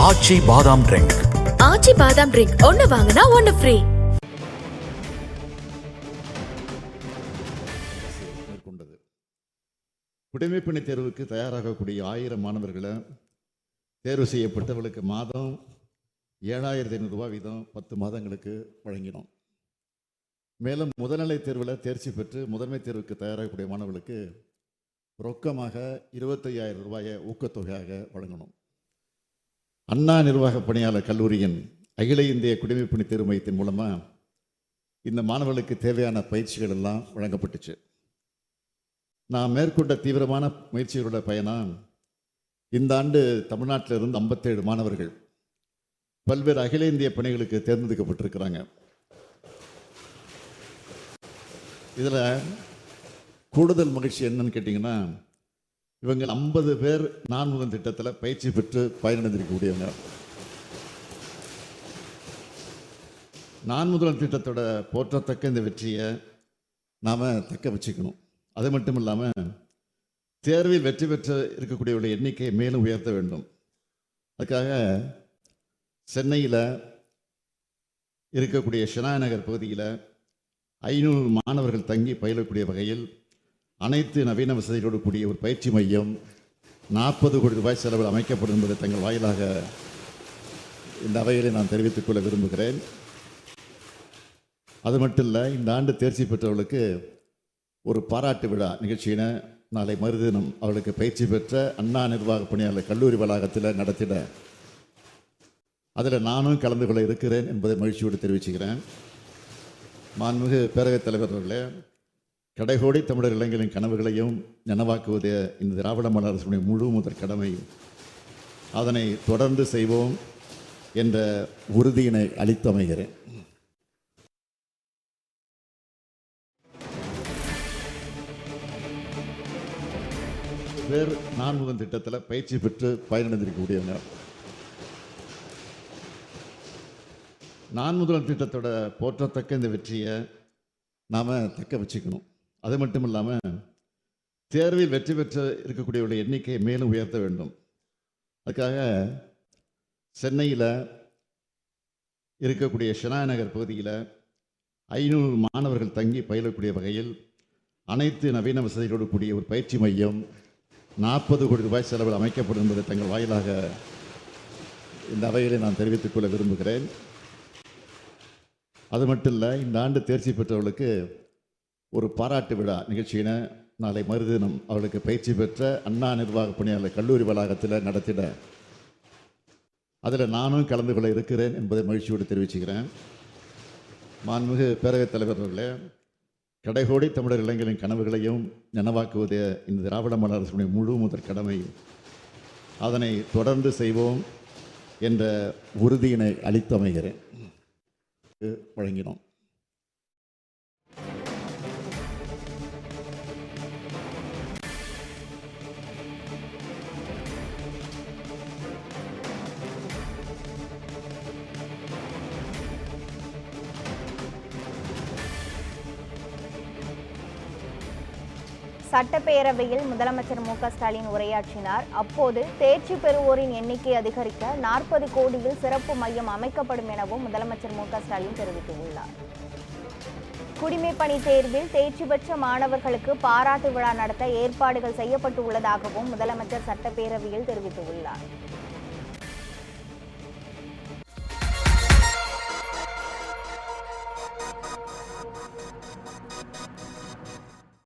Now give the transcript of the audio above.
ஆச்சி பாதாம் ட்ரிங்க். ஆச்சி பாதாம் ட்ரிங்க் ஒன்னு வாங்கினா ஒன்னு ஃப்ரீ. மேற்கொண்டது. குடிமைப்பணி தேர்வுக்கு தயாராகக்கூடிய 1000 மாணவர்களை தேர்வு செய்யப்பட்டவர்களுக்கு மாதம் 7500 ரூபாய் வீதம் 10 மாதங்களுக்கு வழங்கினோம். மேலும் முதல்நிலை தேர்வில் தேர்ச்சி பெற்று முதன்மை தேர்வுக்கு தயாராகக்கூடிய மாணவர்களுக்கு ரொக்கமாக 25000 ரூபாயை ஊக்கத்தொகையாக வழங்கணும். அண்ணா நிர்வாக பணியாளர் கல்லூரியின் அகில இந்திய குடிமைப்பணி தேர்வு மையத்தின் மூலமாக இந்த மாணவர்களுக்கு தேவையான பயிற்சிகள் எல்லாம் வழங்கப்பட்டுச்சு. நான் மேற்கொண்ட தீவிரமான முயற்சிகளோட பயணம் இந்த ஆண்டு தமிழ்நாட்டில் இருந்து 57 மாணவர்கள் பல்வேறு அகில இந்திய பணிகளுக்கு தேர்ந்தெடுக்கப்பட்டிருக்கிறாங்க. இதில் கூடுதல் மகிழ்ச்சி என்னன்னு கேட்டிங்கன்னா, இவங்க 50 பேர் நான்முகன் திட்டத்தில் பயிற்சி பெற்று பயனடைந்திருக்கக்கூடியவங்க. நான்முதல் திட்டத்தோட போற்றத்தக்க இந்த வெற்றியை நாம் தக்க வச்சுக்கணும். அது மட்டும் இல்லாமல் தேர்வில் வெற்றி பெற்று இருக்கக்கூடியவர்களுடைய எண்ணிக்கையை மேலும் உயர்த்த வேண்டும். அதுக்காக சென்னையில் இருக்கக்கூடிய ஷனா நகர் பகுதியில் 500 மாணவர்கள் தங்கி பயிலக்கூடிய வகையில் அனைத்து நவீன வசதிகளோடு கூடிய ஒரு பயிற்சி மையம் 40 கோடி ரூபாய் செலவில் அமைக்கப்படும் என்பதை தங்கள் வாயிலாக இந்த அவைகளை நான் தெரிவித்துக் கொள்ள விரும்புகிறேன். அது மட்டும் இல்லை, இந்த ஆண்டு தேர்ச்சி பெற்றவர்களுக்கு ஒரு பாராட்டு விழா நிகழ்ச்சியினை நாளை மறுதினம் அவர்களுக்கு பயிற்சி பெற்ற அண்ணா நிர்வாக பணியாளர் கல்லூரி வளாகத்தில் நடத்திட அதில் நானும் கலந்து கொள்ள இருக்கிறேன் என்பதை மகிழ்ச்சியோடு தெரிவிச்சுக்கிறேன். மாண்புமிகு பேரவைத் தலைவர் அவர்களே, கடைகோடி தமிழர் இளைஞர்களின் கனவுகளையும் நனவாக்குவதே இந்த திராவிட மாடல் அரசுடைய முழு முதற் கடமை. அதனை தொடர்ந்து செய்வோம் என்ற உறுதியினை அளித்தமைகிறேன். பேர் நான்முகன் திட்டத்தில் பயிற்சி பெற்று பயனடைந்திருக்கக்கூடியவங்க. நான்முதல் திட்டத்தோட போற்றத்தக்க இந்த வெற்றியை நாம் தக்க வச்சுக்கணும். அது மட்டும் இல்லாமல் தேர்வில் வெற்றி பெற்று இருக்கக்கூடியவர்களுடைய எண்ணிக்கையை மேலும் உயர்த்த வேண்டும். அதுக்காக சென்னையில் இருக்கக்கூடிய ஷனா நகர் பகுதியில் 500 மாணவர்கள் தங்கி பயிலக்கூடிய வகையில் அனைத்து நவீன வசதிகளோடு கூடிய ஒரு பயிற்சி மையம் 40 கோடி ரூபாய் செலவில் அமைக்கப்படும் என்பதை தங்கள் வாயிலாக இந்த அவைகளை நான் தெரிவித்துக் கொள்ள விரும்புகிறேன். அது மட்டும் இல்லை, இந்த ஆண்டு தேர்ச்சி பெற்றவர்களுக்கு ஒரு பாராட்டு விழா நிகழ்ச்சியினை நாளை மறுதினம் அவர்களுக்கு பயிற்சி பெற்ற அண்ணா நிர்வாக பணியாளர் கல்லூரி வளாகத்தில் நடத்திட அதில் நானும் கலந்து கொள்ள இருக்கிறேன் என்பதை மகிழ்ச்சியோடு தெரிவிச்சுக்கிறேன். மாண்புமிகு பேரவைத் தலைவர் அவர்களே, கடைகோடி தமிழர் இளைஞர்களின் கனவுகளையும் நனவாக்குவதே இந்த திராவிட மாடல் அரசுடைய முழு முதற் கடமை. அதனை தொடர்ந்து செய்வோம் என்ற உறுதியினை அளித்தமைகிறேன் வழங்கினோம். சட்டப்பேரவையில் முதலமைச்சர் மு.க.ஸ்டாலின் உரையாற்றினார். அப்போது தேர்ச்சி பெறுவோரின் எண்ணிக்கை அதிகரிக்க 40 கோடியில் சிறப்பு மையம் அமைக்கப்படும் எனவும் முதலமைச்சர் மு.க.ஸ்டாலின் தெரிவித்துள்ளார். குடிமைப்பணி தேர்வில் தேர்ச்சி பெற்ற மாணவர்களுக்கு பாராட்டு விழா நடத்த ஏற்பாடுகள் செய்யப்பட்டு உள்ளதாகவும் முதலமைச்சர் சட்டப்பேரவையில் தெரிவித்துள்ளார்.